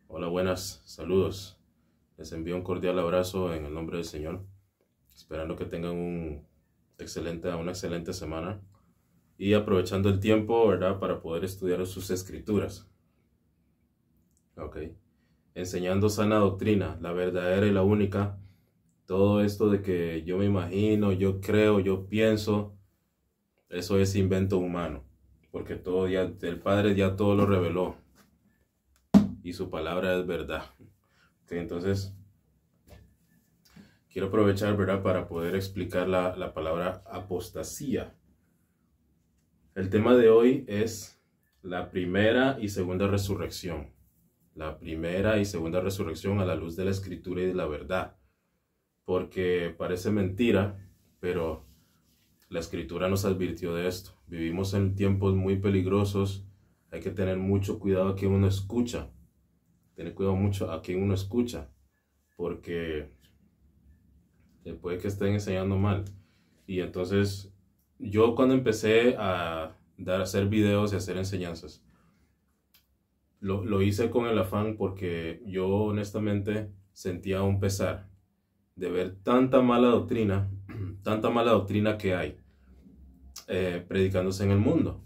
Hola, buenas, saludos. Les envío un cordial abrazo en el nombre del Señor, esperando que tengan una excelente semana y aprovechando el tiempo, ¿verdad?, para poder estudiar sus escrituras. Ok. Enseñando sana doctrina, la verdadera y la única. Todo esto de que yo me imagino, yo creo, yo pienso, eso es invento humano, porque todo ya, el Padre ya todo lo reveló y su palabra es verdad. Ok, entonces quiero aprovechar, ¿verdad?, para poder explicar la palabra apostasía. El tema de hoy es la primera y segunda resurrección. La primera y segunda resurrección a la luz de la Escritura y de la verdad. Porque parece mentira, pero la Escritura nos advirtió de esto. Vivimos en tiempos muy peligrosos. Hay que tener mucho cuidado a quien uno escucha. Tener cuidado mucho a quien uno escucha. Porque puede que estén enseñando mal. Y entonces, yo cuando empecé a hacer videos y hacer enseñanzas, lo hice con el afán porque yo honestamente sentía un pesar de ver tanta mala doctrina, tanta mala doctrina que hay predicándose en el mundo.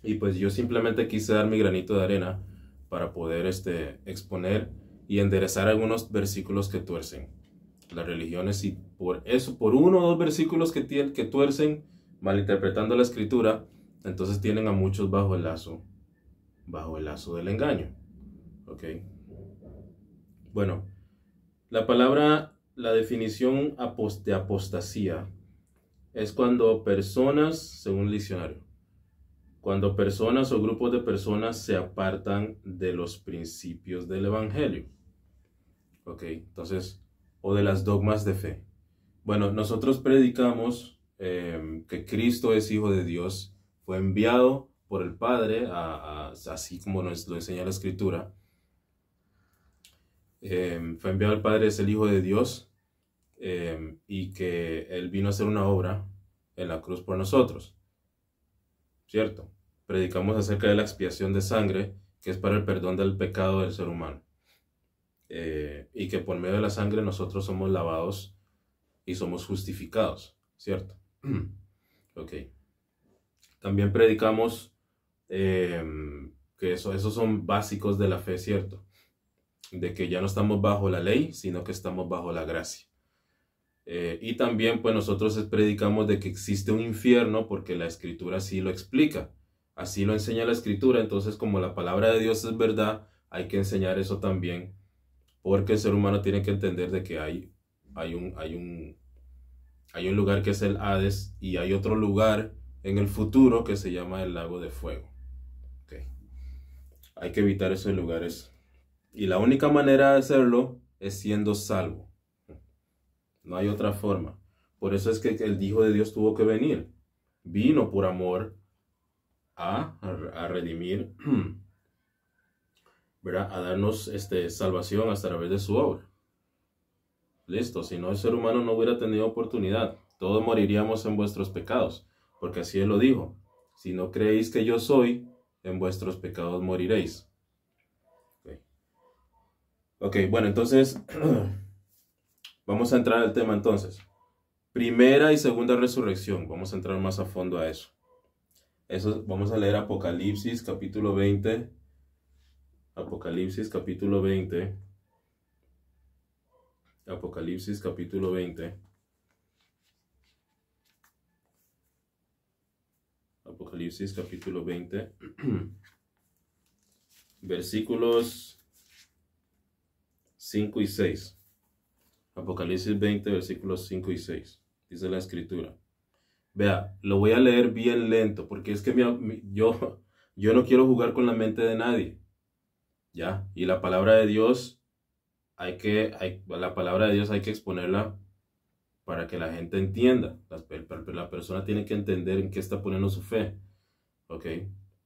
Y pues yo simplemente quise dar mi granito de arena para poder exponer y enderezar algunos versículos que tuercen las religiones, y por eso, por uno o dos versículos que tuercen, malinterpretando la Escritura, entonces tienen a muchos bajo el lazo del engaño. ¿Ok? Bueno, la definición de apostasía es cuando personas, según el diccionario, cuando personas o grupos de personas se apartan de los principios del Evangelio. ¿Ok? Entonces, o de las dogmas de fe. Bueno, nosotros predicamos que Cristo es Hijo de Dios, fue enviado por el Padre, así como nos lo enseña la Escritura. Fue enviado el Padre, es el Hijo de Dios, y que Él vino a hacer una obra en la cruz por nosotros, ¿cierto? Predicamos acerca de la expiación de sangre, que es para el perdón del pecado del ser humano, y que por medio de la sangre nosotros somos lavados y somos justificados, ¿cierto? Ok. También predicamos que esos son básicos de la fe, ¿cierto? De que ya no estamos bajo la ley, sino que estamos bajo la gracia. Y también pues nosotros predicamos de que existe un infierno porque la Escritura así lo explica. Así lo enseña la Escritura. Entonces, como la palabra de Dios es verdad, hay que enseñar eso también, porque el ser humano tiene que entender de que hay un lugar que es el Hades, y hay otro lugar en el futuro que se llama el lago de fuego. Okay. Hay que evitar esos lugares. Y la única manera de hacerlo es siendo salvo. No hay otra forma. Por eso es que el Hijo de Dios tuvo que venir. Vino por amor a redimir, ¿verdad?, a darnos salvación a través de su obra. Listo, si no, el ser humano no hubiera tenido oportunidad. Todos moriríamos en vuestros pecados, porque así Él lo dijo. Si no creéis que yo soy, en vuestros pecados moriréis. Ok, bueno, entonces vamos a entrar al tema entonces. Primera y segunda resurrección. Vamos a entrar más a fondo a eso. Vamos a leer Apocalipsis capítulo 20. Apocalipsis capítulo 20. Apocalipsis capítulo 20. Apocalipsis capítulo 20. Versículos 5 y 6. Apocalipsis 20, versículos 5 y 6. Dice la Escritura. Vea, lo voy a leer bien lento, porque es que yo no quiero jugar con la mente de nadie. ¿Ya? Y la palabra de Dios hay que exponerla para que la gente entienda. La persona tiene que entender en qué está poniendo su fe. ¿Ok?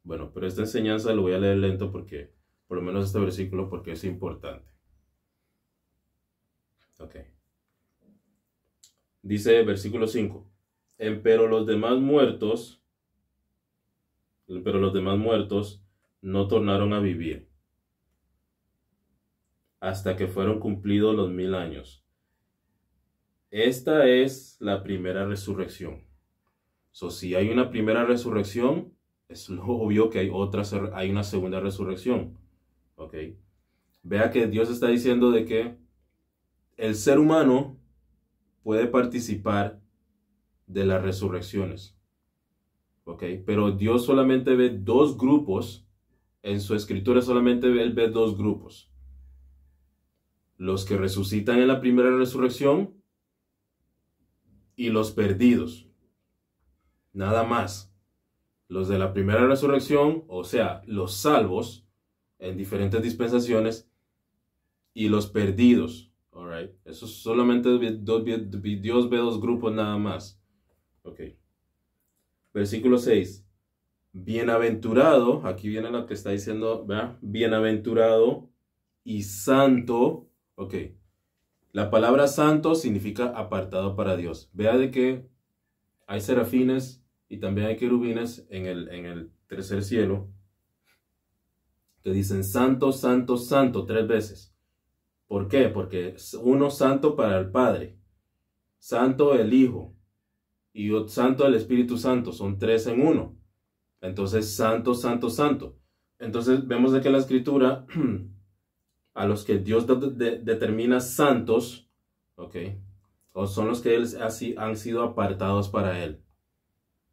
Bueno, pero esta enseñanza lo voy a leer lento, porque, por lo menos este versículo, porque es importante. Ok. Dice versículo 5. Pero los demás muertos no tornaron a vivir. hasta que fueron cumplidos los 1000 años. Esta es la primera resurrección. Si hay una primera resurrección, es obvio que hay una segunda resurrección. ¿Ok? Vea que Dios está diciendo de que el ser humano puede participar de las resurrecciones. ¿Ok? Pero Dios solamente ve dos grupos. En su escritura solamente Él ve dos grupos. Los que resucitan en la primera resurrección y los perdidos. Nada más. Los de la primera resurrección, o sea, los salvos en diferentes dispensaciones, y los perdidos. All right. Eso solamente Dios ve dos grupos nada más. Ok. Versículo 6. Bienaventurado, aquí viene lo que está diciendo, ¿verdad? Bienaventurado y santo. Ok. La palabra santo significa apartado para Dios. Vea de que hay serafines y también hay querubines en el tercer cielo que dicen santo, santo, santo 3 veces. ¿Por qué? Porque uno santo para el Padre, santo el Hijo y santo el Espíritu Santo. Son 3 en 1. Entonces, santo, santo, santo. Entonces, vemos de que la Escritura, a los que Dios determina santos, ¿ok? O son los que así han sido apartados para Él.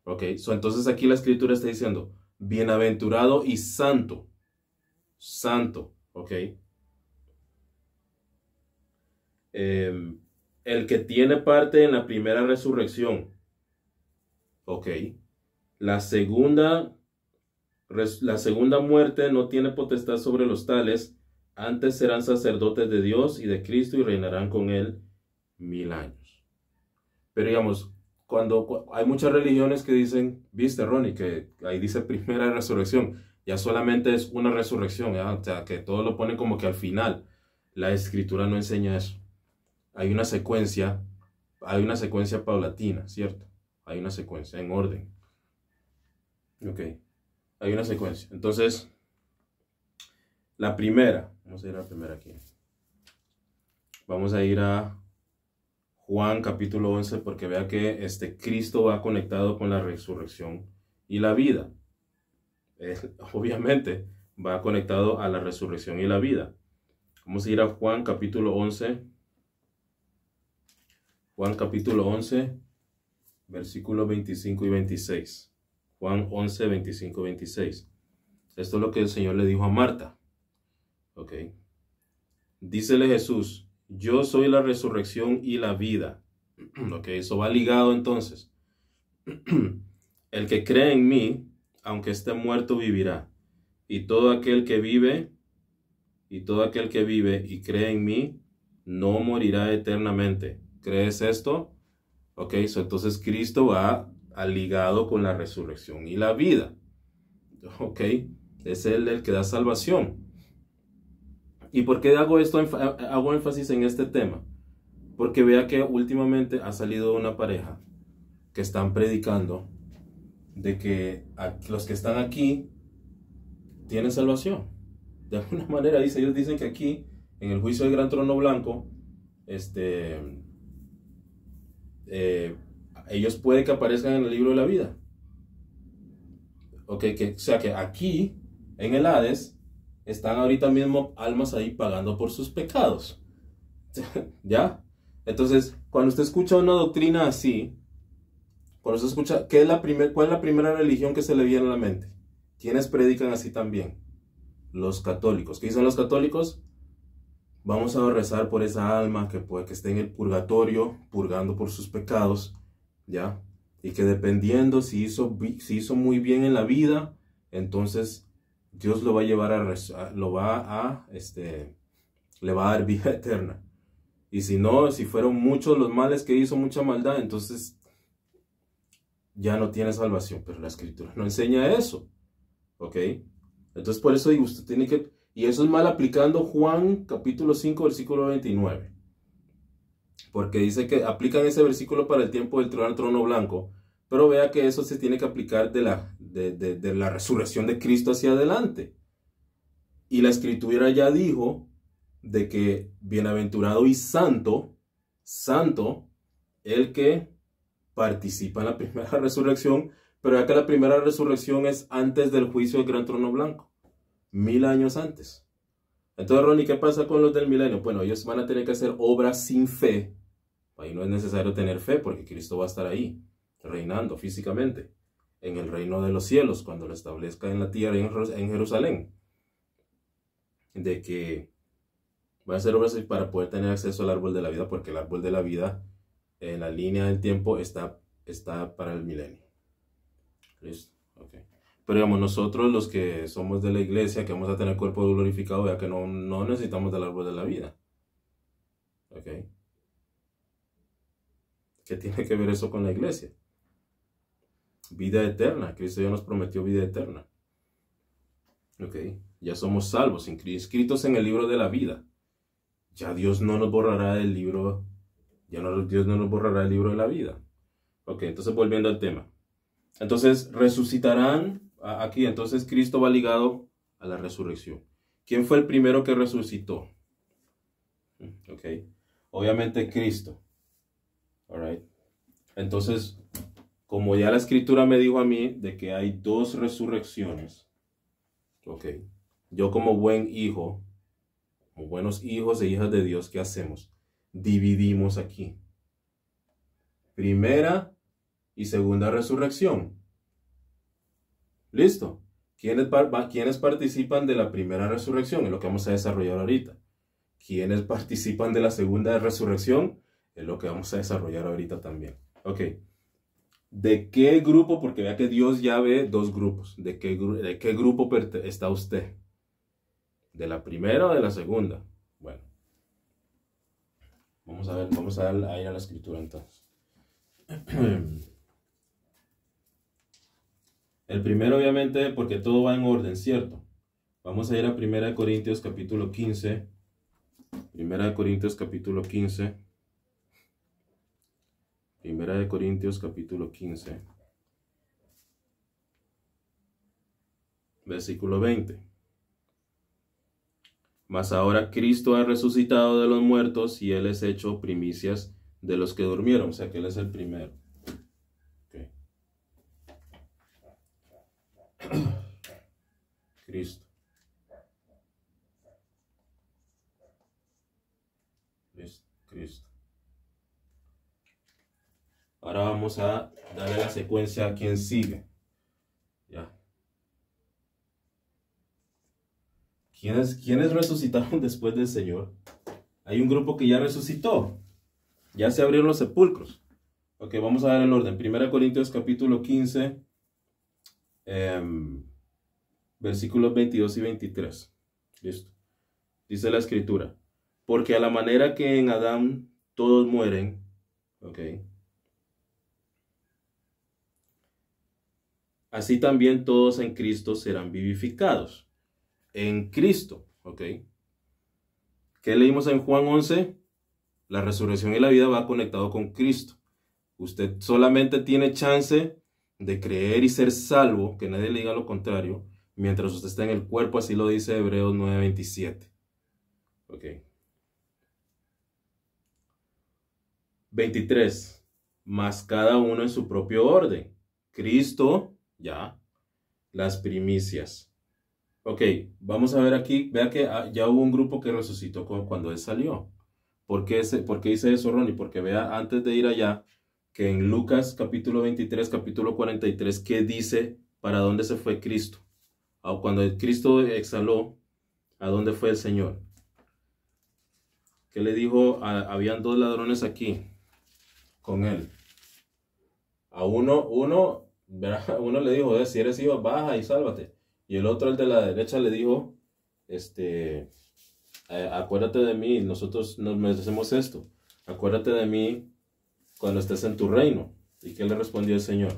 ¿Ok? Entonces, aquí la Escritura está diciendo, bienaventurado y santo. Santo, ¿ok? El que tiene parte en la primera resurrección. ¿Ok? La segunda muerte no tiene potestad sobre los tales, antes serán sacerdotes de Dios y de Cristo y reinarán con Él 1000 años. Pero digamos, cuando hay muchas religiones que dicen, viste Ronnie, que ahí dice primera resurrección, ya solamente es una resurrección, ¿ya? O sea, que todo lo pone como que al final. La Escritura no enseña eso. Hay una secuencia paulatina, ¿cierto? Hay una secuencia en orden. Ok, hay una secuencia. Entonces, la primera, vamos a ir a la primera aquí. Vamos a ir a Juan capítulo 11 porque vea que Cristo va conectado con la resurrección y la vida. Obviamente va conectado a la resurrección y la vida. Vamos a ir a Juan capítulo 11. Juan capítulo 11, versículos 25 y 26. Juan 11, 25 y 26. Esto es lo que el Señor le dijo a Marta. Ok. Dícele Jesús, yo soy la resurrección y la vida. Ok, eso va ligado entonces. El que cree en mí, aunque esté muerto, vivirá. Y todo aquel que vive y cree en mí, no morirá eternamente. ¿Crees esto? Ok, entonces Cristo va ligado con la resurrección y la vida. Ok, es Él el que da salvación. ¿Y por qué hago énfasis en este tema? Porque vea que últimamente ha salido una pareja que están predicando de que los que están aquí tienen salvación. De alguna manera, ellos dicen que aquí, en el juicio del gran trono blanco, ellos pueden que aparezcan en el libro de la vida. Ok, o sea que aquí, en el Hades, están ahorita mismo almas ahí pagando por sus pecados. ¿Ya? Entonces, cuando usted escucha una doctrina así, cuando usted escucha, ¿cuál es la primera religión que se le viene a la mente? ¿Quiénes predican así también? Los católicos. ¿Qué dicen los católicos? Vamos a rezar por esa alma que esté en el purgatorio, purgando por sus pecados, ¿ya? Y que dependiendo si hizo muy bien en la vida, entonces Dios lo va a llevar le va a dar vida eterna. Y si no, si fueron muchos los males que hizo, mucha maldad, entonces ya no tiene salvación. Pero la Escritura no enseña eso, ¿ok? Entonces por eso digo, usted tiene que... Y eso es mal aplicando Juan capítulo 5, versículo 29. Porque dice que aplican ese versículo para el tiempo del trono blanco. Pero vea que eso se tiene que aplicar de la resurrección de Cristo hacia adelante. Y la Escritura ya dijo de que bienaventurado y santo, santo, el que participa en la primera resurrección, pero ya que la primera resurrección es antes del juicio del gran trono blanco, 1000 años antes. Entonces, Ronnie, ¿qué pasa con los del milenio? Bueno, ellos van a tener que hacer obras sin fe. Ahí no es necesario tener fe porque Cristo va a estar ahí, reinando físicamente, en el reino de los cielos, cuando lo establezca en la tierra en Jerusalén. De que va a hacer obras para poder tener acceso al árbol de la vida, porque el árbol de la vida en la línea del tiempo está para el milenio. ¿Listo? Ok. Pero digamos, nosotros los que somos de la iglesia, que vamos a tener cuerpo glorificado, ya que no necesitamos del árbol de la vida. ¿Ok? ¿Qué tiene que ver eso con la iglesia? Vida eterna. Cristo ya nos prometió vida eterna. ¿Ok? Ya somos salvos, inscritos en el libro de la vida. Ya Dios no nos borrará del libro, Dios no nos borrará el libro de la vida. Ok, entonces volviendo al tema. Entonces resucitarán aquí, entonces Cristo va ligado a la resurrección. ¿Quién fue el primero que resucitó? Ok, obviamente Cristo. Alright. Entonces, como ya la escritura me dijo a mí de que hay 2 resurrecciones. Ok, yo como buen hijo, como buenos hijos e hijas de Dios, ¿qué hacemos? Dividimos aquí. Primera y segunda resurrección. ¿Listo? ¿Quiénes participan de la primera resurrección? Es lo que vamos a desarrollar ahorita. ¿Quiénes participan de la segunda resurrección? Es lo que vamos a desarrollar ahorita también. Ok. ¿De qué grupo? Porque vea que Dios ya ve 2 grupos. ¿De qué grupo está usted? ¿De la primera o de la segunda? Bueno. Vamos a ir a la escritura entonces. El primero, obviamente, porque todo va en orden, ¿cierto? Vamos a ir a 1 Corintios capítulo 15. 1 Corintios capítulo 15. 1 Corintios capítulo 15. Versículo 20. Mas ahora Cristo ha resucitado de los muertos y Él es hecho primicias de los que durmieron. O sea que Él es el primero. Okay. Cristo. Cristo. Ahora vamos a darle la secuencia a quien sigue. Ya. ¿Quiénes resucitaron después del Señor? Hay un grupo que ya resucitó. Ya se abrieron los sepulcros. Ok, vamos a ver el orden. 1 Corintios capítulo 15, versículos 22 y 23. Listo. Dice la escritura. Porque a la manera que en Adán todos mueren, ok, así también todos en Cristo serán vivificados. En Cristo, ok. ¿Qué leímos en Juan 11? La resurrección y la vida va conectado con Cristo. Usted solamente tiene chance de creer y ser salvo, que nadie le diga lo contrario, mientras usted está en el cuerpo, así lo dice Hebreos 9:27. Ok. 23. Más cada uno en su propio orden. Cristo, ya, las primicias. Ok, vamos a ver aquí, vea que ya hubo un grupo que resucitó cuando Él salió. ¿Por qué dice eso, Ronnie? Porque vea, antes de ir allá, que en Lucas capítulo 23, capítulo 43, ¿qué dice para dónde se fue Cristo? Cuando Cristo exhaló, ¿a dónde fue el Señor? ¿Qué le dijo? Habían 2 ladrones aquí con Él. A uno le dijo, si eres hijo, baja y sálvate. Y el otro, el de la derecha, le dijo, acuérdate de mí, nosotros nos merecemos esto. Acuérdate de mí cuando estés en tu reino. ¿Y qué le respondió el Señor?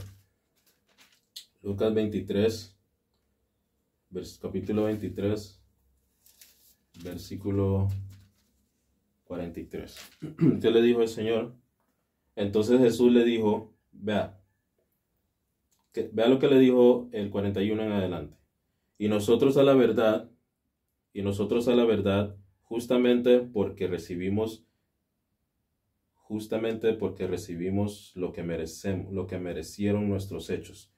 Lucas 23, capítulo 23, versículo 43. ¿Qué le dijo el Señor? Entonces Jesús le dijo, vea lo que le dijo el 41 en adelante. Y nosotros a la verdad, justamente porque recibimos lo que merecemos, lo que merecieron nuestros hechos.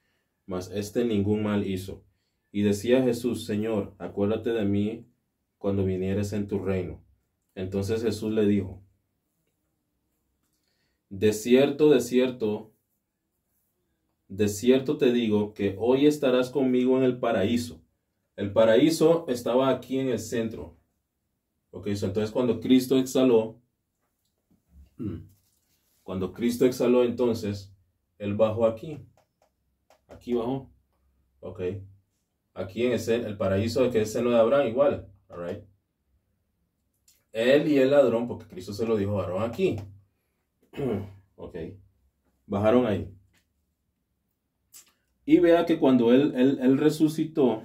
Mas este ningún mal hizo. Y decía Jesús: Señor, acuérdate de mí cuando vinieres en tu reino. Entonces Jesús le dijo: de cierto, de cierto te digo que hoy estarás conmigo en el paraíso. El paraíso estaba aquí en el centro. Ok, entonces cuando Cristo exhaló, entonces, Él bajó aquí. Aquí bajó. Ok. Aquí en el paraíso, que es el seno de Abraham, igual. All right. Él y el ladrón, porque Cristo se lo dijo, bajaron aquí. Ok. Bajaron ahí. Y vea que cuando él resucitó,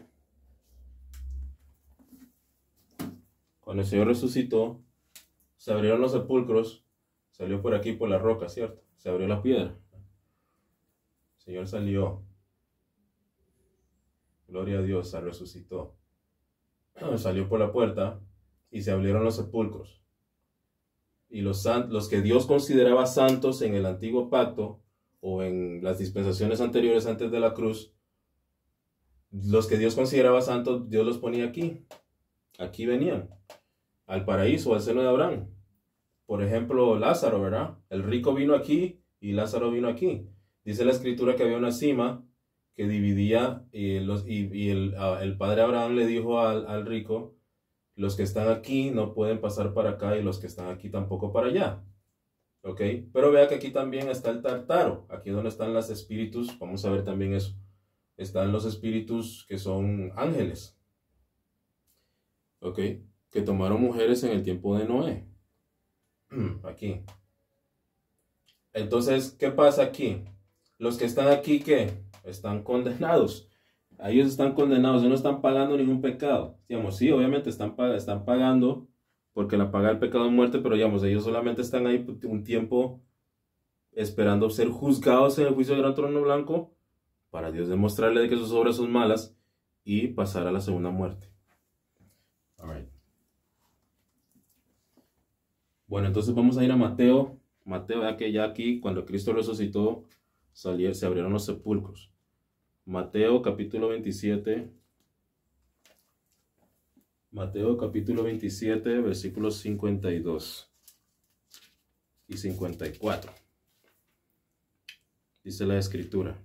cuando el Señor resucitó, se abrieron los sepulcros, salió por aquí por la roca, ¿cierto? Se abrió la piedra. El Señor salió. Gloria a Dios, se resucitó. Salió por la puerta y se abrieron los sepulcros. Y los que Dios consideraba santos en el antiguo pacto o en las dispensaciones anteriores antes de la cruz, los que Dios consideraba santos, Dios los ponía aquí. Aquí venían, al paraíso, al seno de Abraham. Por ejemplo, Lázaro, ¿verdad? El rico vino aquí y Lázaro vino aquí. Dice la escritura que había una cima que dividía y el padre Abraham le dijo al rico: los que están aquí no pueden pasar para acá y los que están aquí tampoco para allá. ¿Ok? Pero vea que aquí también está el Tartaro. Aquí donde están los espíritus, vamos a ver también eso. Están los espíritus que son ángeles. ¿Ok? Que tomaron mujeres en el tiempo de Noé. Aquí. Entonces, ¿qué pasa aquí? Los que están aquí, ¿qué? Están condenados. Ellos están condenados, ellos no están pagando ningún pecado. Digamos, sí, obviamente están pagando, porque la paga del pecado es muerte, pero digamos, ellos solamente están ahí un tiempo esperando ser juzgados en el juicio del gran trono blanco, para Dios demostrarle de que sus obras son malas y pasar a la segunda muerte. All right. Bueno, entonces vamos a ir a Mateo. Mateo, vea que ya aquí, cuando Cristo resucitó, se abrieron los sepulcros. Mateo capítulo 27. Mateo capítulo 27, versículos 52 y 54. Dice la escritura: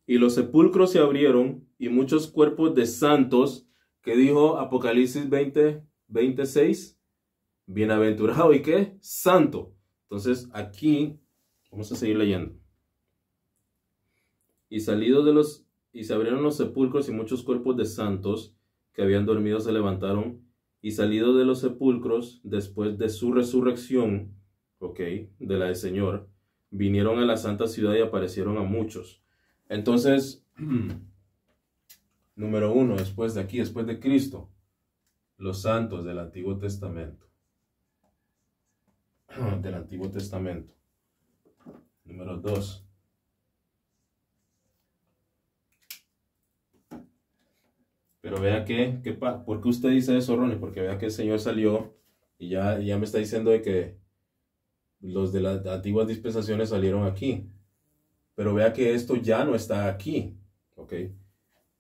y los sepulcros se abrieron, y muchos cuerpos de santos, que dijo Apocalipsis 26, bienaventurado y qué, santo. Entonces aquí vamos a seguir leyendo. Y se abrieron los sepulcros, y muchos cuerpos de santos que habían dormido se levantaron, y salido de los sepulcros después de su resurrección, ok, de la del Señor, vinieron a la santa ciudad y aparecieron a muchos. Entonces, número uno, después de Cristo, los santos del Antiguo Testamento. Del Antiguo Testamento. Número dos. Pero vea ¿por qué usted dice eso, Ronnie? Porque vea que el Señor salió y ya me está diciendo de que los de las antiguas dispensaciones salieron aquí. Pero vea que esto ya no está aquí, ¿ok?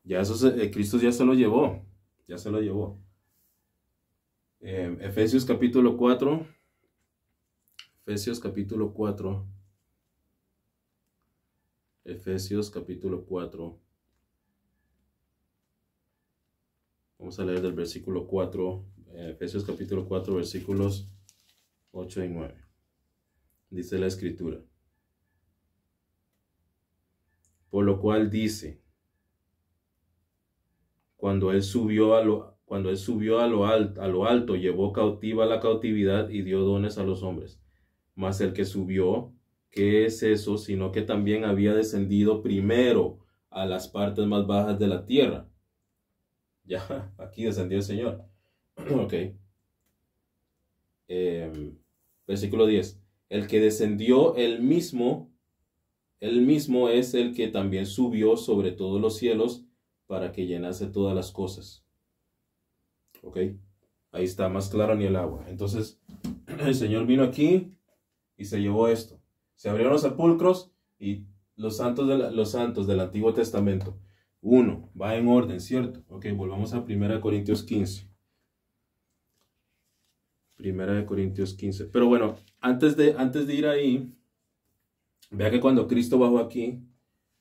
Ya eso Cristo ya se lo llevó, Efesios capítulo 4. Efesios capítulo 4. Efesios capítulo 4. Vamos a leer del versículo 4. Efesios capítulo 4, versículos 8 y 9. Dice la escritura: por lo cual dice, cuando él subió a lo alto, llevó cautiva la cautividad y dio dones a los hombres. Mas el que subió, ¿qué es eso? Sino que también había descendido primero a las partes más bajas de la tierra. Ya, aquí descendió el Señor. Ok. Versículo 10. El que descendió él mismo es el que también subió sobre todos los cielos para que llenase todas las cosas. Ok. Ahí está, más claro ni el agua. Entonces, el Señor vino aquí y se llevó esto. Se abrieron los sepulcros y los santos del Antiguo Testamento. Uno, va en orden, ¿cierto? Ok, volvamos a 1 Corintios 15. 1 Corintios 15. Pero bueno, antes de ir ahí, vea que cuando Cristo bajó aquí,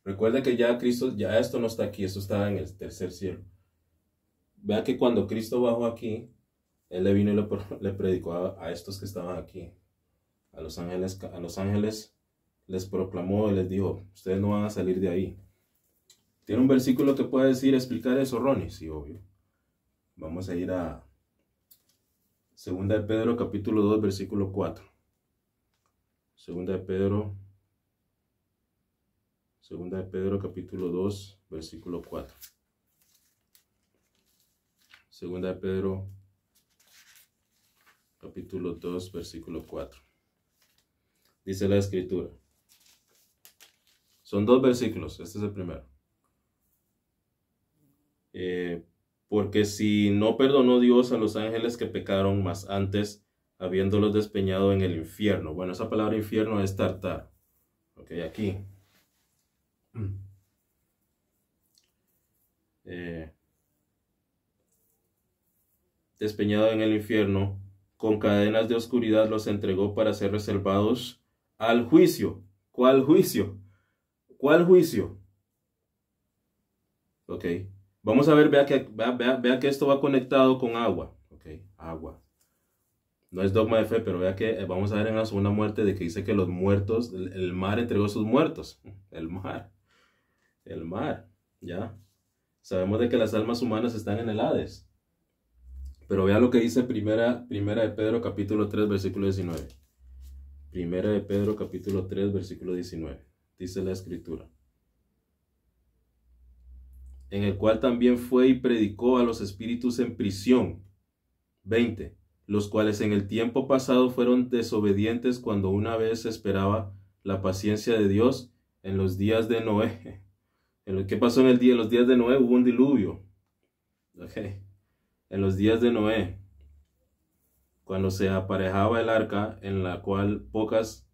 recuerde que ya Cristo, ya esto no está aquí, esto está en el tercer cielo. Vea que cuando Cristo bajó aquí, Él le vino y le predicó a estos que estaban aquí. A los ángeles les proclamó y les dijo, ustedes no van a salir de ahí. ¿Tiene un versículo que pueda explicar eso, Ronnie? Sí, obvio. Vamos a ir a 2 de Pedro, capítulo 2, versículo 4. 2 de Pedro, capítulo 2, versículo 4. 2 de Pedro, capítulo 2, versículo 4. Dice la Escritura. Son dos versículos, este es el primero. Porque si no perdonó Dios a los ángeles que pecaron, más antes habiéndolos despeñado en el infierno. Bueno, esa palabra infierno es tartar. Ok, aquí. Despeñado en el infierno, con cadenas de oscuridad los entregó para ser reservados al juicio. ¿Cuál juicio? ¿Cuál juicio? Ok. Vamos a ver, vea que esto va conectado con agua. Ok, agua. No es dogma de fe, pero vea que vamos a ver en la segunda muerte de que dice que los muertos, el mar entregó sus muertos. El mar, ¿ya? Sabemos de que las almas humanas están en el Hades. Pero vea lo que dice primera de Pedro capítulo 3, versículo 19. Primera de Pedro capítulo 3, versículo 19. Dice la Escritura. En el cual también fue y predicó a los espíritus en prisión. 20. Los cuales en el tiempo pasado fueron desobedientes cuando una vez se esperaba la paciencia de Dios en los días de Noé. ¿Qué pasó en los días de Noé? Hubo un diluvio. Okay. En los días de Noé, cuando se aparejaba el arca, en la cual pocas,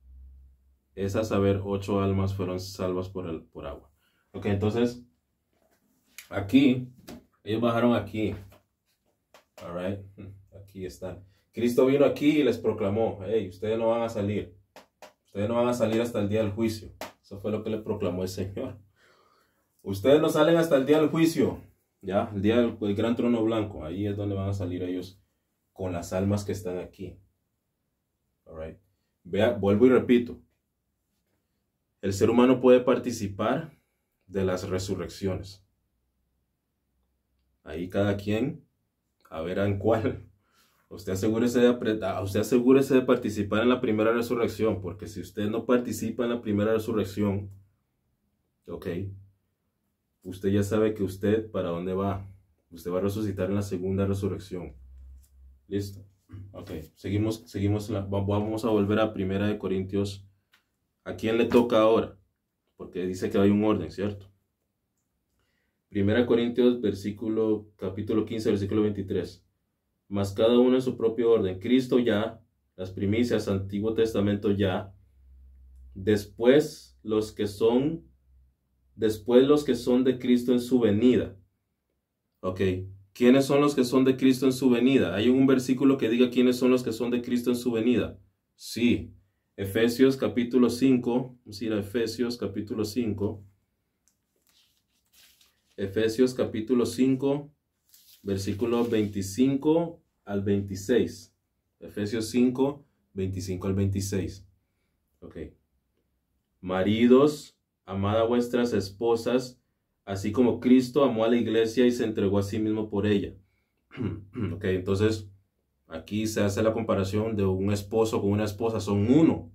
es a saber, 8 almas fueron salvas por agua. Ok, entonces, aquí, ellos bajaron aquí. Alright, aquí están. Cristo vino aquí y les proclamó, hey, ustedes no van a salir. Ustedes no van a salir hasta el día del juicio. Eso fue lo que le proclamó el Señor. Ustedes no salen hasta el día del juicio. Ya, el día del gran trono blanco. Ahí es donde van a salir ellos con las almas que están aquí. Alright. Vea, vuelvo y repito. El ser humano puede participar de las resurrecciones. Ahí cada quien, a ver en cuál. Usted asegúrese de participar en la primera resurrección, porque si usted no participa en la primera resurrección, ok, usted ya sabe que usted para dónde va. Usted va a resucitar en la segunda resurrección. Listo. Ok, seguimos, vamos a volver a 1 Corintios. ¿A quién le toca ahora? Porque dice que hay un orden, ¿cierto? 1 Corintios, capítulo 15, versículo 23. Mas cada uno en su propio orden. Cristo ya, las primicias, Antiguo Testamento ya. Después los que son de Cristo en su venida. Ok. ¿Quiénes son los que son de Cristo en su venida? ¿Hay un versículo que diga quiénes son los que son de Cristo en su venida? Sí. Efesios capítulo 5. Vamos a ir a Efesios capítulo 5. Efesios capítulo 5, versículos 25 al 26. Efesios 5, 25 al 26. Ok. Maridos, amad a vuestras esposas, así como Cristo amó a la iglesia y se entregó a sí mismo por ella. Ok, entonces aquí se hace la comparación de un esposo con una esposa, son uno.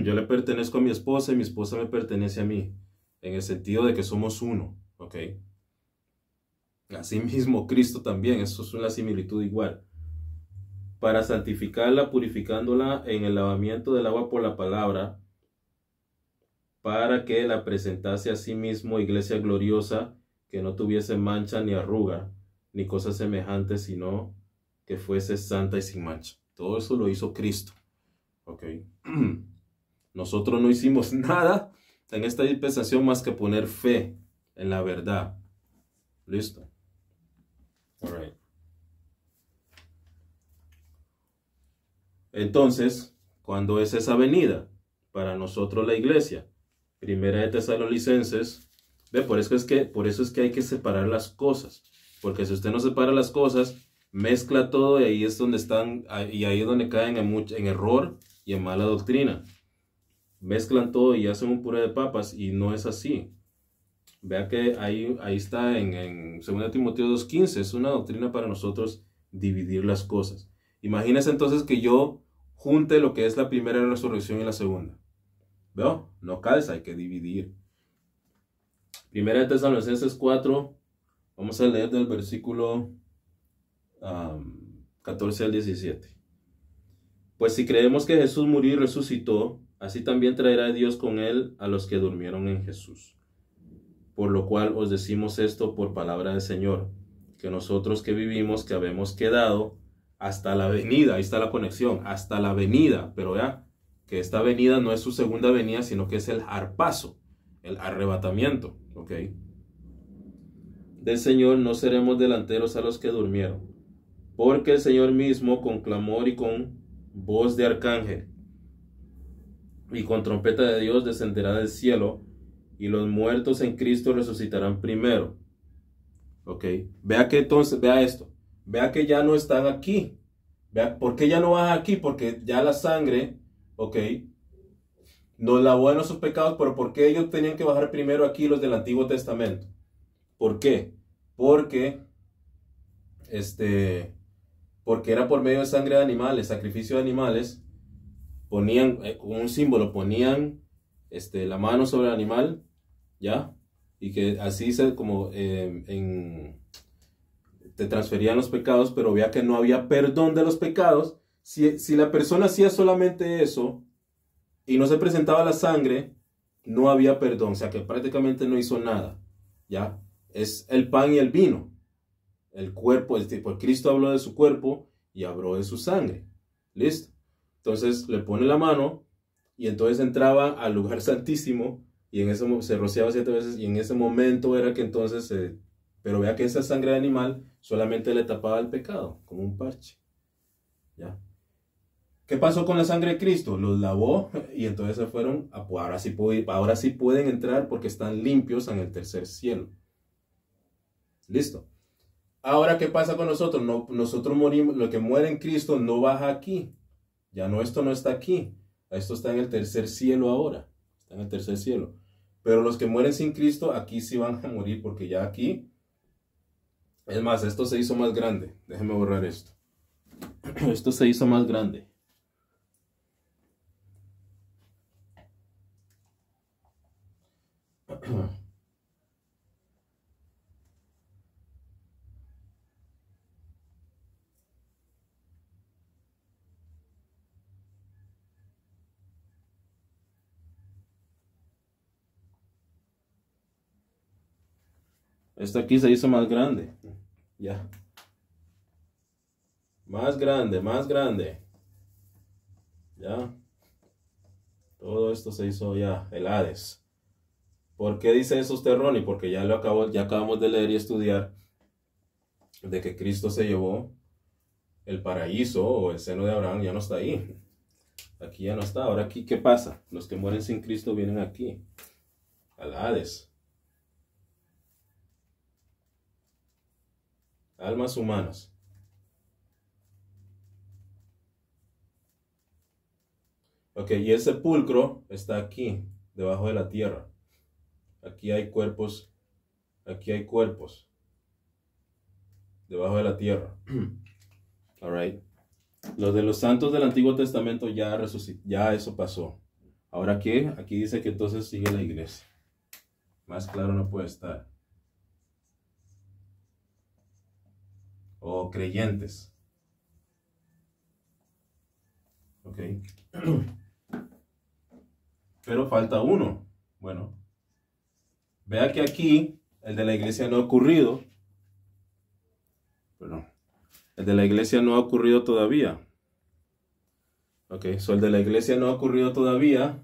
Yo le pertenezco a mi esposa y mi esposa me pertenece a mí, en el sentido de que somos uno, ok. Asimismo Cristo también, eso es una similitud igual. Para santificarla, purificándola en el lavamiento del agua por la palabra, para que la presentase a sí mismo iglesia gloriosa, que no tuviese mancha ni arruga, ni cosa semejante, sino que fuese santa y sin mancha. Todo eso lo hizo Cristo. ¿Ok? Nosotros no hicimos nada en esta dispensación más que poner fe en la verdad. ¿Listo? All right. Entonces, ¿cuándo es esa venida? Para nosotros la iglesia. Primera de Tesalonicenses. Ve, por eso es que hay que separar las cosas. Porque si usted no separa las cosas, mezcla todo y ahí es donde ahí es donde caen en error y en mala doctrina. Mezclan todo y hacen un puré de papas y no es así. Vea que ahí está en 2 Timoteo 2:15. Es una doctrina para nosotros dividir las cosas. Imagínese entonces que yo junte lo que es la primera resurrección y la segunda. ¿Veo? No calza, hay que dividir. Primera de Tesalonicenses 4. Vamos a leer del versículo 14 al 17. Pues si creemos que Jesús murió y resucitó, así también traerá Dios con él a los que durmieron en Jesús. Por lo cual os decimos esto por palabra del Señor, que nosotros que vivimos, que habemos quedado hasta la venida, ahí está la conexión, hasta la venida, pero vea que esta venida no es su segunda venida, sino que es el harpazo, el arrebatamiento, ¿ok? Del Señor no seremos delanteros a los que durmieron, porque el Señor mismo con clamor y con voz de arcángel y con trompeta de Dios descenderá del cielo, y los muertos en Cristo resucitarán primero. Ok, vea que entonces, vea esto, vea que ya no están aquí. Vea, ¿por qué ya no van aquí? Porque ya la sangre, ok, nos lavó de nuestros pecados, pero ¿por qué ellos tenían que bajar primero aquí los del Antiguo Testamento? ¿Por qué? Porque era por medio de sangre de animales, sacrificio de animales, ponían con un símbolo, ponían la mano sobre el animal, ¿ya? Y que así te transferían los pecados, pero veía que no había perdón de los pecados. Si la persona hacía solamente eso y no se presentaba la sangre, no había perdón, o sea que prácticamente no hizo nada, ¿ya? Es el pan y el vino, el cuerpo, Cristo habló de su cuerpo y habló de su sangre, ¿listo? Entonces le pone la mano y entonces entraba al lugar santísimo y en ese se rociaba 7 veces y en ese momento era que entonces, pero vea que esa sangre de animal solamente le tapaba el pecado, como un parche, ¿ya? ¿Qué pasó con la sangre de Cristo? Los lavó y entonces se fueron, ahora sí pueden entrar porque están limpios en el tercer cielo. ¿Listo? Ahora, ¿qué pasa con nosotros? Nosotros morimos, lo que muere en Cristo no baja aquí. Ya no, esto no está aquí. Esto está en el tercer cielo ahora. Está en el tercer cielo. Pero los que mueren sin Cristo, aquí sí van a morir porque ya aquí... Es más, esto se hizo más grande. Déjenme borrar esto. Esto se hizo más grande. Esto aquí se hizo más grande. Ya. Más grande, más grande. Ya. Todo esto se hizo ya, el Hades. ¿Por qué dice eso usted, Ronnie? Porque ya acabamos de leer y estudiar de que Cristo se llevó el paraíso o el seno de Abraham, ya no está ahí. Aquí ya no está. Ahora aquí, ¿qué pasa? Los que mueren sin Cristo vienen aquí, al Hades. Almas humanas. Ok, y el sepulcro está aquí, debajo de la tierra. Aquí hay cuerpos. Aquí hay cuerpos. Debajo de la tierra. Alright. Los de los santos del Antiguo Testamento ya resucitó. Ya eso pasó. Ahora, ¿qué? Aquí dice que entonces sigue la iglesia. Más claro no puede estar. O creyentes. Ok. Pero falta uno. Bueno. Vea que aquí el de la iglesia no ha ocurrido. Perdón. El de la iglesia no ha ocurrido todavía. Ok, so el de la iglesia no ha ocurrido todavía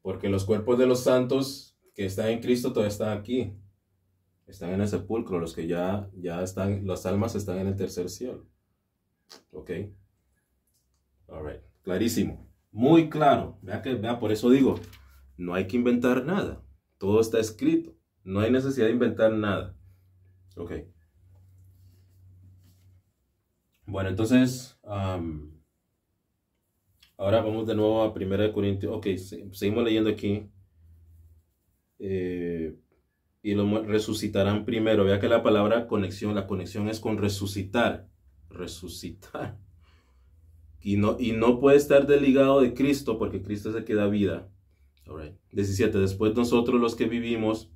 porque los cuerpos de los santos que están en Cristo todavía están aquí. Están en el sepulcro, los que ya están, las almas están en el tercer cielo. Ok. Alright. Clarísimo. Muy claro. Vea, por eso digo, no hay que inventar nada. Todo está escrito. No hay necesidad de inventar nada. Ok. Bueno, entonces, ahora vamos de nuevo a 1 Corintios. Ok, seguimos leyendo aquí. Y lo resucitarán primero. Vea que la palabra conexión, la conexión es con resucitar. Resucitar. Y no puede estar desligado de Cristo porque Cristo es el que da vida. Alright. 17. Después nosotros los que vivimos,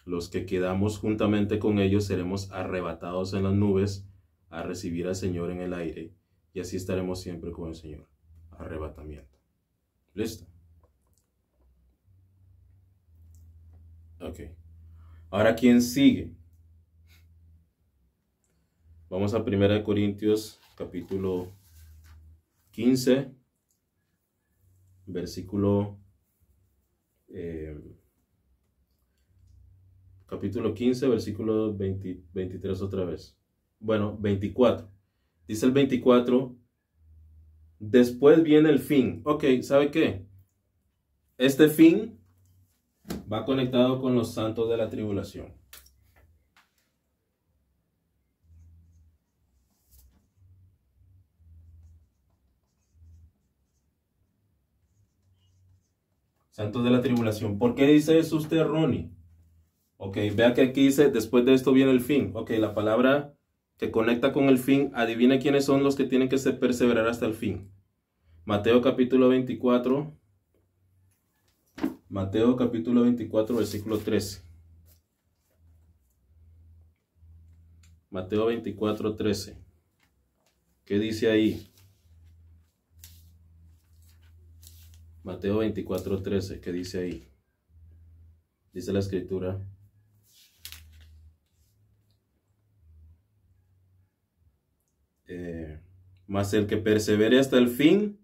los que quedamos juntamente con ellos, seremos arrebatados en las nubes a recibir al Señor en el aire. Y así estaremos siempre con el Señor. Arrebatamiento. ¿Listo? Ok. Ahora, ¿quién sigue? Vamos a 1 Corintios capítulo 15, versículo capítulo 15, versículo 23 otra vez. Bueno, 24. Dice el 24, después viene el fin. Ok, ¿sabe qué? Este fin va conectado con los santos de la tribulación. Santos de la tribulación. ¿Por qué dice eso usted, Ronnie? Ok, vea que aquí dice, después de esto viene el fin. Ok, la palabra que conecta con el fin, adivine quiénes son los que tienen que perseverar hasta el fin. Mateo capítulo 24. Mateo capítulo 24, versículo 13. Mateo 24, 13. ¿Qué dice ahí? Mateo 24, 13. ¿Qué dice ahí? Dice la escritura. Mas el que persevere hasta el fin,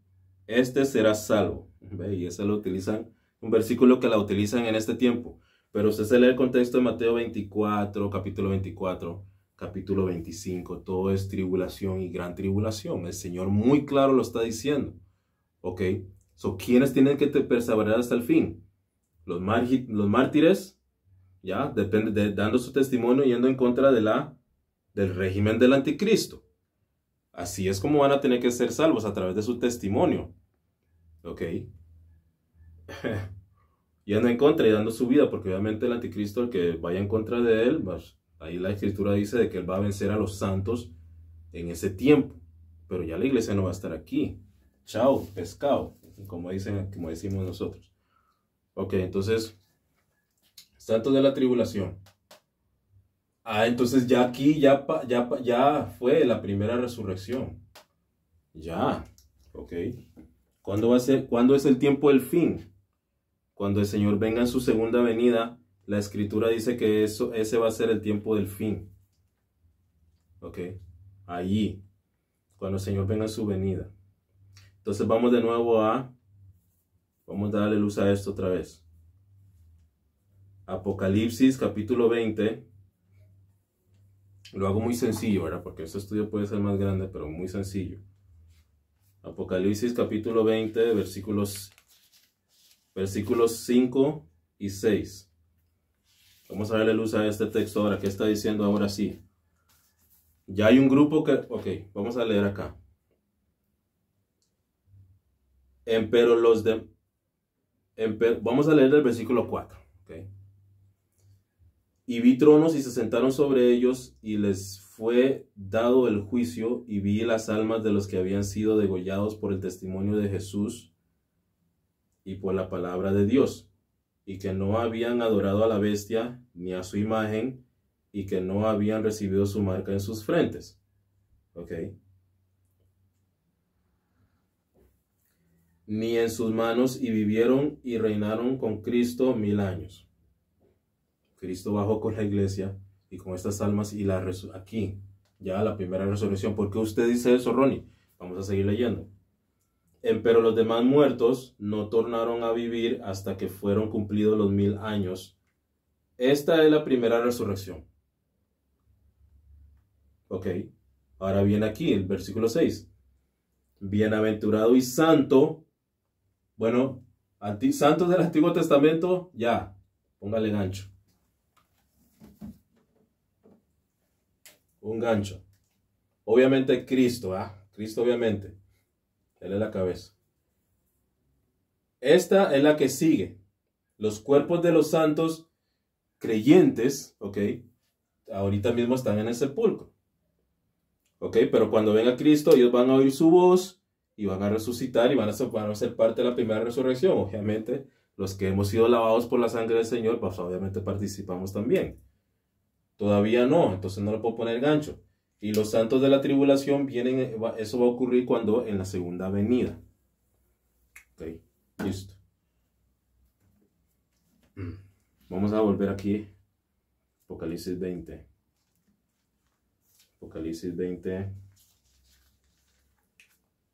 este será salvo. ¿Ve? Y ese lo utilizan, un versículo que la utilizan en este tiempo. Pero usted se lee el contexto de Mateo 24, capítulo 24, capítulo 25. Todo es tribulación y gran tribulación. El Señor muy claro lo está diciendo. ¿Ok? So, ¿quiénes tienen que perseverar hasta el fin? Los mártires, ya, depende dando su testimonio, yendo en contra del régimen del anticristo. Así es como van a tener que ser salvos, a través de su testimonio. ¿Ok? Yendo en contra y dando su vida, porque obviamente el anticristo, el que vaya en contra de él, pues, ahí la escritura dice de que él va a vencer a los santos en ese tiempo. Pero ya la iglesia no va a estar aquí. Chao, pescado, como decimos nosotros. Ok, entonces, santos de la tribulación. Entonces ya aquí ya fue la primera resurrección. Ya, ok. ¿Cuándo es el tiempo del fin? Cuando el Señor venga en su segunda venida, la escritura dice que ese va a ser el tiempo del fin. Ok, allí, cuando el Señor venga en su venida. Entonces vamos de nuevo vamos a darle luz a esto otra vez. Apocalipsis capítulo 20. Lo hago muy sencillo, ¿verdad? Porque este estudio puede ser más grande, pero muy sencillo. Apocalipsis capítulo 20, versículos 5 y 6. Vamos a darle luz a este texto ahora. ¿Qué está diciendo ahora sí? Ya hay un grupo que... Ok, vamos a leer acá. Vamos a leer el versículo 4. Okay. Y vi tronos y se sentaron sobre ellos y les fue dado el juicio y vi las almas de los que habían sido degollados por el testimonio de Jesús y por la palabra de Dios, y que no habían adorado a la bestia ni a su imagen y que no habían recibido su marca en sus frentes. ¿Ok? Ni en sus manos, y vivieron y reinaron con Cristo 1000 años. Cristo bajó con la iglesia y con estas almas y aquí. Ya la primera resurrección. ¿Por qué usted dice eso, Ronnie? Vamos a seguir leyendo. Pero los demás muertos no tornaron a vivir hasta que fueron cumplidos los 1000 años. Esta es la primera resurrección. Ok. Ahora viene aquí el versículo 6. Bienaventurado y santo. Bueno, santos del Antiguo Testamento, ya. Póngale gancho. Un gancho. Obviamente Cristo, Cristo obviamente. Él es la cabeza. Esta es la que sigue. Los cuerpos de los santos creyentes, ok, ahorita mismo están en el sepulcro. Ok, pero cuando venga Cristo, ellos van a oír su voz y van a resucitar y van a ser parte de la primera resurrección. Obviamente, los que hemos sido lavados por la sangre del Señor, pues obviamente participamos también. Todavía no, entonces no le puedo poner gancho. Y los santos de la tribulación vienen, eso va a ocurrir cuando en la segunda venida. Ok, listo. Vamos a volver aquí. Apocalipsis 20. Apocalipsis 20.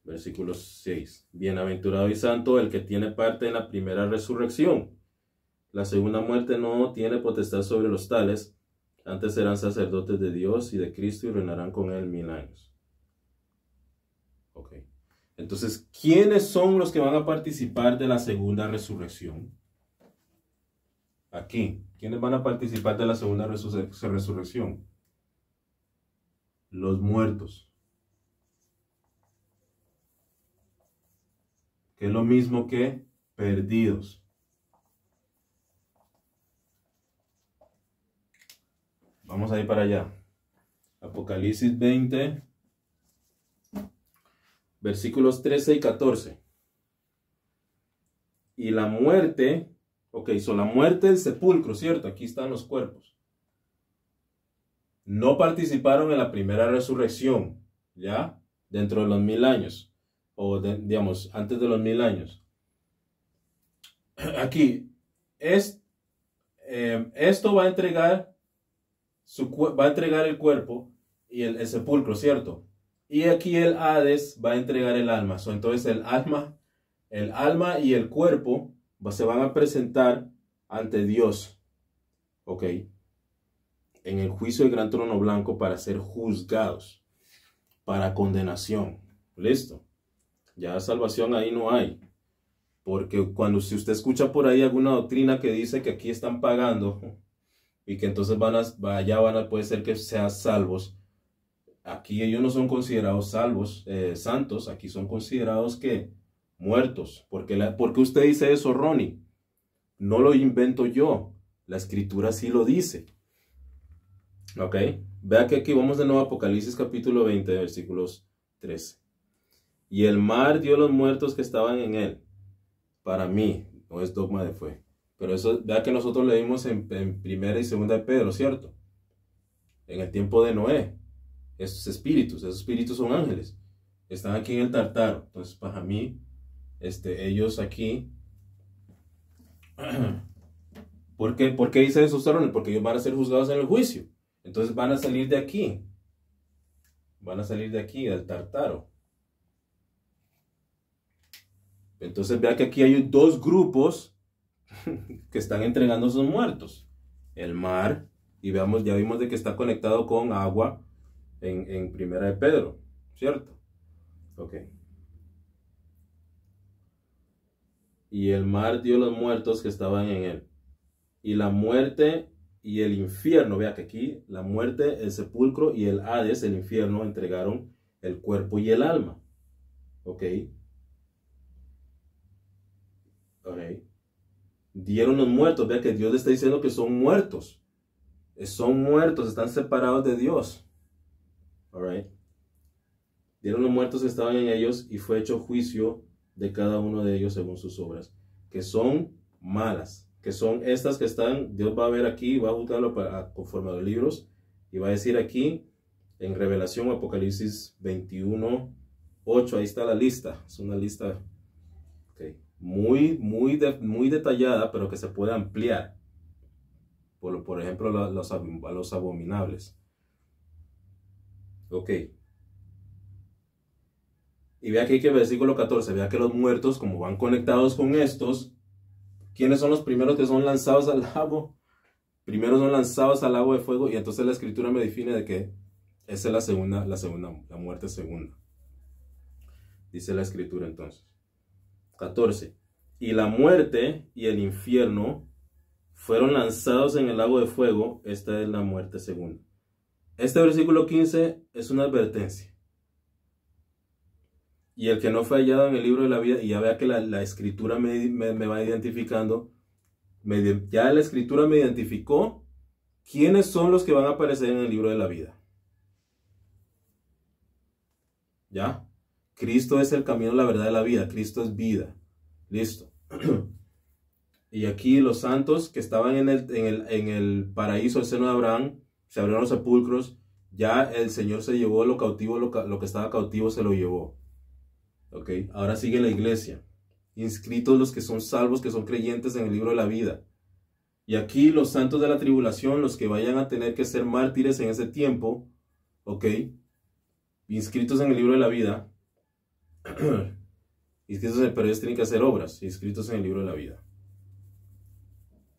Versículo 6. Bienaventurado y santo el que tiene parte en la primera resurrección. La segunda muerte no tiene potestad sobre los tales. Antes serán sacerdotes de Dios y de Cristo y reinarán con él 1000 años. Ok. Entonces, ¿quiénes son los que van a participar de la segunda resurrección? Aquí. ¿Quiénes van a participar de la segunda resurrección? Los muertos. Que es lo mismo que perdidos. Vamos a ir para allá. Apocalipsis 20, versículos 13 y 14. Y la muerte, ok, la muerte del sepulcro, ¿cierto? Aquí están los cuerpos. No participaron en la primera resurrección, ¿ya? Dentro de los 1000 años. O, digamos, antes de los 1000 años. Aquí, esto va a entregar el cuerpo y el sepulcro, ¿cierto? Y aquí el Hades va a entregar el alma. Entonces el alma y el cuerpo se van a presentar ante Dios, ¿ok? En el juicio del gran trono blanco para ser juzgados, para condenación. ¿Listo? Ya salvación ahí no hay. Porque si usted escucha por ahí alguna doctrina que dice que aquí están pagando y que entonces puede ser que sean salvos, aquí ellos no son considerados salvos, santos, aquí son considerados que muertos. ¿Por qué usted dice eso, Ronnie? No lo invento yo, la escritura sí lo dice. Ok, vea que aquí vamos de nuevo a Apocalipsis capítulo 20, versículos 13. Y el mar dio los muertos que estaban en él. Para mí, no es dogma de fe. Pero eso, vea que nosotros leímos en primera y segunda de Pedro, ¿cierto? En el tiempo de Noé. Esos espíritus son ángeles. Están aquí en el Tartaro. Entonces, para mí, ellos aquí... ¿Por qué dice eso, Ronnie? Porque ellos van a ser juzgados en el juicio. Entonces van a salir de aquí. Van a salir de aquí, del Tartaro. Entonces vea que aquí hay dos grupos que están entregando a sus muertos. El mar, y ya vimos de que está conectado con agua en primera de Pedro, ¿cierto? Ok. Y el mar dio los muertos que estaban en él. Y la muerte y el infierno, vea que aquí la muerte, el sepulcro y el Hades, el infierno, entregaron el cuerpo y el alma. Ok. Ok. Dieron los muertos, vea que Dios le está diciendo que son muertos. Son muertos, están separados de Dios. Alright. Dieron los muertos que estaban en ellos y fue hecho juicio de cada uno de ellos según sus obras, que son malas, que son estas que están, Dios va a ver aquí, va a juzgarlo conforme a los libros, y va a decir aquí, en Revelación, Apocalipsis 21, 8, ahí está la lista, es una lista okay, muy detallada, pero que se puede ampliar, por ejemplo, a los abominables. Ok. Y vea que el versículo 14, vea que los muertos, como van conectados con estos, ¿quiénes son los primeros que son lanzados al lago? Primero son lanzados al lago de fuego, y entonces la escritura me define de que esa es la muerte segunda. Dice la escritura entonces. 14. Y la muerte y el infierno fueron lanzados en el lago de fuego. Esta es la muerte segunda. Este versículo 15 es una advertencia. Y el que no fue hallado en el libro de la vida, y ya vea que la escritura me va identificando, ya la escritura me identificó quiénes son los que van a aparecer en el libro de la vida. ¿Ya? Cristo es el camino, la verdad y la vida. Cristo es vida. Listo. Y aquí los santos que estaban en el paraíso, el seno de Abraham, se abrieron los sepulcros, ya el Señor se llevó lo cautivo, lo que estaba cautivo se lo llevó. Ok, ahora sigue la iglesia. Inscritos los que son salvos, que son creyentes en el libro de la vida. Y aquí los santos de la tribulación, los que vayan a tener que ser mártires en ese tiempo, ok, inscritos en el libro de la vida, pero ellos tienen que hacer obras, inscritos en el libro de la vida.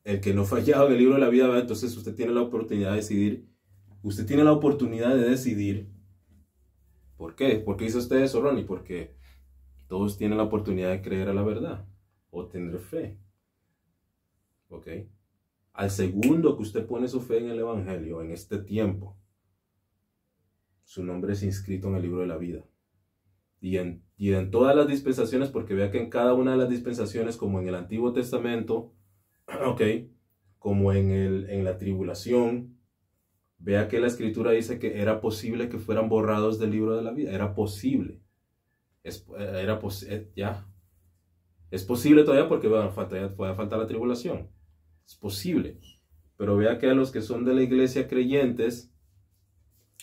El que no fallado en el libro de la vida, entonces usted tiene la oportunidad de decidir. Usted tiene la oportunidad de decidir. ¿Por qué? ¿Por qué hizo usted eso, Ronnie? Porque todos tienen la oportunidad de creer a la verdad o tener fe. ¿Ok? Al segundo que usted pone su fe en el Evangelio, en este tiempo, su nombre es inscrito en el libro de la vida. Y en todas las dispensaciones, porque vea que en cada una de las dispensaciones, como en el Antiguo Testamento, ok, como en la tribulación, vea que la escritura dice que era posible que fueran borrados del libro de la vida. Era posible. Es posible todavía porque puede faltar la tribulación. Es posible. Pero vea que a los que son de la iglesia creyentes,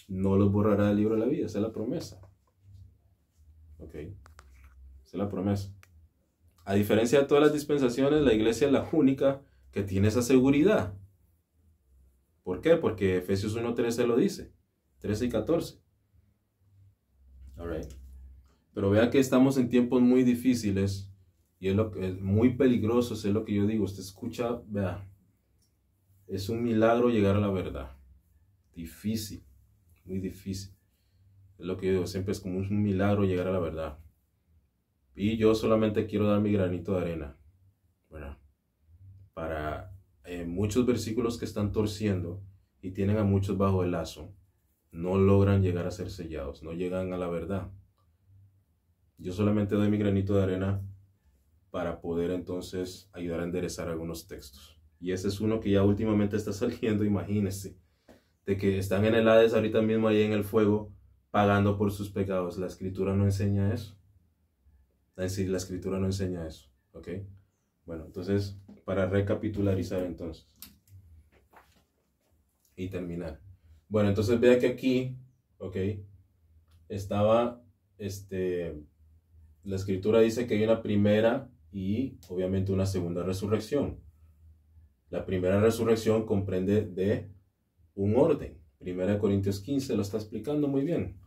no los borrará del libro de la vida. Esa es la promesa. Ok. Esa es la promesa. A diferencia de todas las dispensaciones, la iglesia es la única que tiene esa seguridad. ¿Por qué? Porque Efesios 1:13 lo dice. 13 y 14. All right. Pero vea que estamos en tiempos muy difíciles y es muy peligroso, es lo que yo digo. Usted escucha, vea, es un milagro llegar a la verdad. Difícil, muy difícil. Es lo que yo digo, siempre es como un milagro llegar a la verdad. Y yo solamente quiero dar mi granito de arena, ¿verdad? Para muchos versículos que están torciendo y tienen a muchos bajo el lazo, no logran llegar a ser sellados, no llegan a la verdad. Yo solamente doy mi granito de arena para poder entonces ayudar a enderezar algunos textos. Y ese es uno que ya últimamente está saliendo, imagínense, de que están en el Hades ahorita mismo ahí en el fuego, pagando por sus pecados. La escritura no enseña eso. Es decir, la escritura no enseña eso. ¿Ok? Bueno, entonces, para recapitularizar entonces. Y terminar. Bueno, entonces vea que aquí, ¿ok? Estaba, la escritura dice que hay una primera y obviamente una segunda resurrección. La primera resurrección comprende de un orden. 1 Corintios 15 lo está explicando muy bien.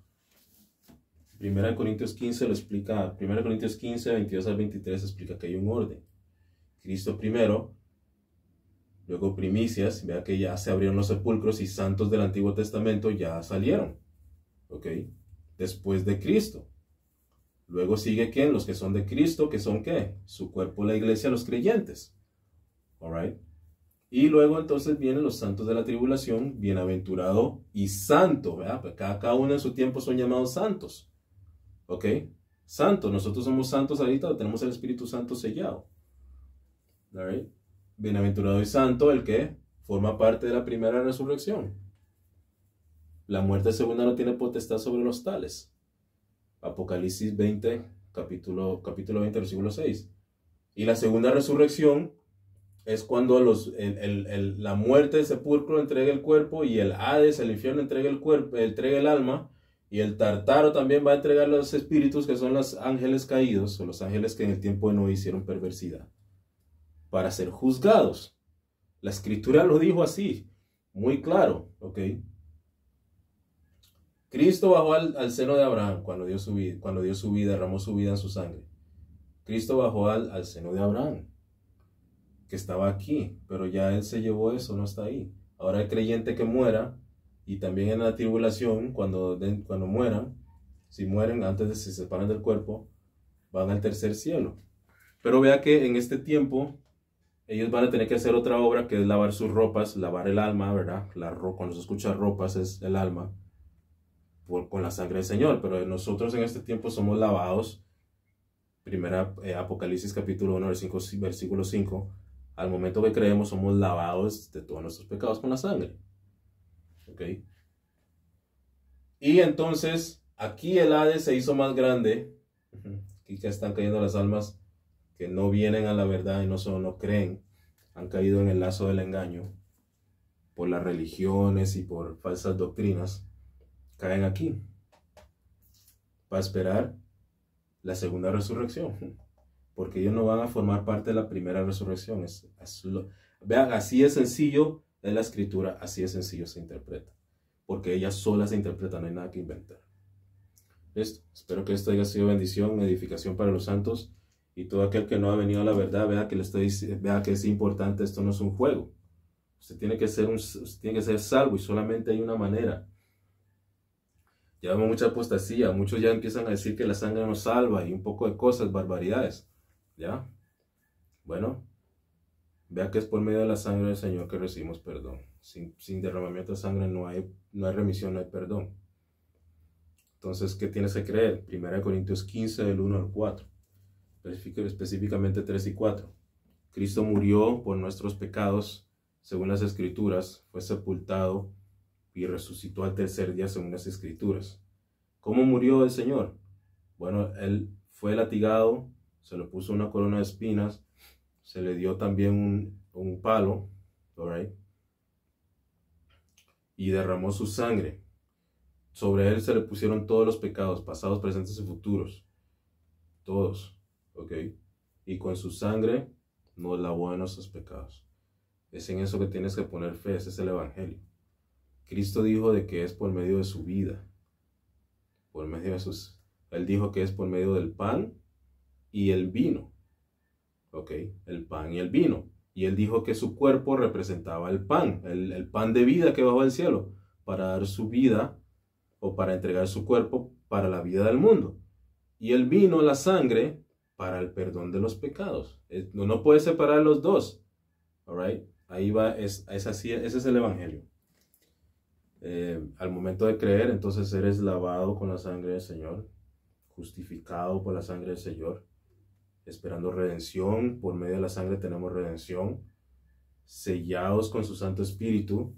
1 Corintios 15 lo explica. 1 Corintios 15, 22 al 23 explica que hay un orden. Cristo primero, luego primicias. Vea que ya se abrieron los sepulcros y santos del Antiguo Testamento ya salieron. ¿Ok? Después de Cristo. Luego sigue ¿quién? Los que son de Cristo, que son ¿qué? Su cuerpo, la iglesia, los creyentes. Alright. Y luego entonces vienen los santos de la tribulación, bienaventurado y santo, ¿verdad? Pues cada uno en su tiempo son llamados santos. ¿Ok? Santos, nosotros somos santos ahorita, tenemos el Espíritu Santo sellado. Alright. Bienaventurado y santo, el que forma parte de la primera resurrección. La muerte segunda no tiene potestad sobre los tales. Apocalipsis 20, capítulo 20, versículo 6. Y la segunda resurrección es cuando la muerte, el sepulcro entrega el cuerpo y el Hades, el infierno entrega el cuerpo, entrega el alma, y el Tartaro también va a entregar los espíritus que son los ángeles caídos o los ángeles que en el tiempo de Noé hicieron perversidad para ser juzgados. La escritura lo dijo así, muy claro, ¿ok? Cristo bajó al seno de Abraham cuando dio su vida, derramó su vida en su sangre. Cristo bajó al seno de Abraham, que estaba aquí, pero ya Él se llevó eso, no está ahí. Ahora el creyente que muera, y también en la tribulación, cuando mueran, si mueren antes de que se separen del cuerpo, van al tercer cielo. Pero vea que en este tiempo, ellos van a tener que hacer otra obra, que es lavar sus ropas, lavar el alma, ¿verdad? Cuando se escucha ropas es el alma, con la sangre del Señor. Pero nosotros en este tiempo somos lavados. Apocalipsis capítulo 1, versículo 5. Al momento que creemos, somos lavados de todos nuestros pecados con la sangre. ¿Ok? Y entonces, aquí el Hades se hizo más grande. Aquí que están cayendo las almas que no vienen a la verdad y no creen. Han caído en el lazo del engaño por las religiones y por falsas doctrinas. Caen aquí para esperar la segunda resurrección, porque ellos no van a formar parte de la primera resurrección. Vean, así es sencillo es la escritura, así es sencillo se interpreta, porque ella sola se interpreta, no hay nada que inventar. Listo. Espero que esto haya sido bendición, edificación para los santos, y todo aquel que no ha venido a la verdad, vea que es importante. Esto no es un juego. Usted tiene que ser salvo, y solamente hay una manera. Ya vemos mucha apostasía, muchos ya empiezan a decir que la sangre nos salva y un poco de cosas, barbaridades. ¿Ya? Bueno, vea que es por medio de la sangre del Señor que recibimos perdón. Sin derramamiento de sangre no hay remisión, no hay perdón. Entonces, ¿qué tienes que creer? 1 Corintios 15, del 1 al 4. Específicamente 3 y 4. Cristo murió por nuestros pecados, según las Escrituras, fue sepultado y resucitó al tercer día, según las Escrituras. ¿Cómo murió el Señor? Bueno, Él fue latigado, se le puso una corona de espinas, se le dio también un palo, right? Y derramó su sangre. Sobre Él se le pusieron todos los pecados, pasados, presentes y futuros. Todos, ¿ok? Y con su sangre nos lavó de nuestros pecados. Es en eso que tienes que poner fe, ese es el Evangelio. Cristo dijo de que es por medio de su vida, por medio de Él dijo que es por medio del pan y el vino, ¿ok? El pan y el vino. Y Él dijo que su cuerpo representaba el pan, el pan de vida que bajó del cielo, para dar su vida o para entregar su cuerpo para la vida del mundo. Y el vino, la sangre, para el perdón de los pecados. No puede separar los dos, all right? Ahí va, es así, ese es el Evangelio. Al momento de creer, entonces eres lavado con la sangre del Señor, justificado por la sangre del Señor, esperando redención. Por medio de la sangre tenemos redención, sellados con su Santo Espíritu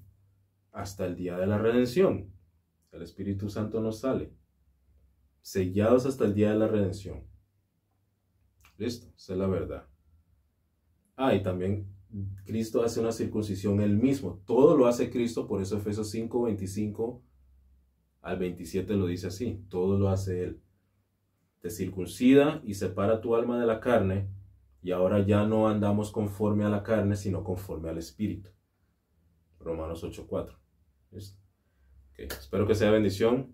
hasta el día de la redención. El Espíritu Santo nos sale, sellados hasta el día de la redención. Listo, esa es la verdad. Y también Cristo hace una circuncisión Él mismo. Todo lo hace Cristo, por eso Efesios 5, 25 al 27 lo dice así. Todo lo hace Él. Te circuncida y separa tu alma de la carne, y ahora ya no andamos conforme a la carne, sino conforme al Espíritu. Romanos 8, 4. ¿Listo? Okay. Espero que sea bendición.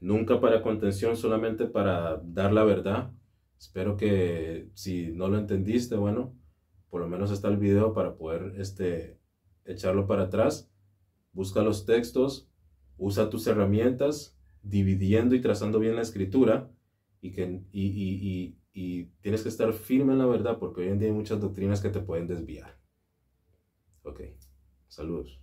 Nunca para contención, solamente para dar la verdad. Espero que si no lo entendiste, bueno, por lo menos está el video para poder echarlo para atrás. Busca los textos, usa tus herramientas, dividiendo y trazando bien la escritura, y tienes que estar firme en la verdad, porque hoy en día hay muchas doctrinas que te pueden desviar. Ok, saludos.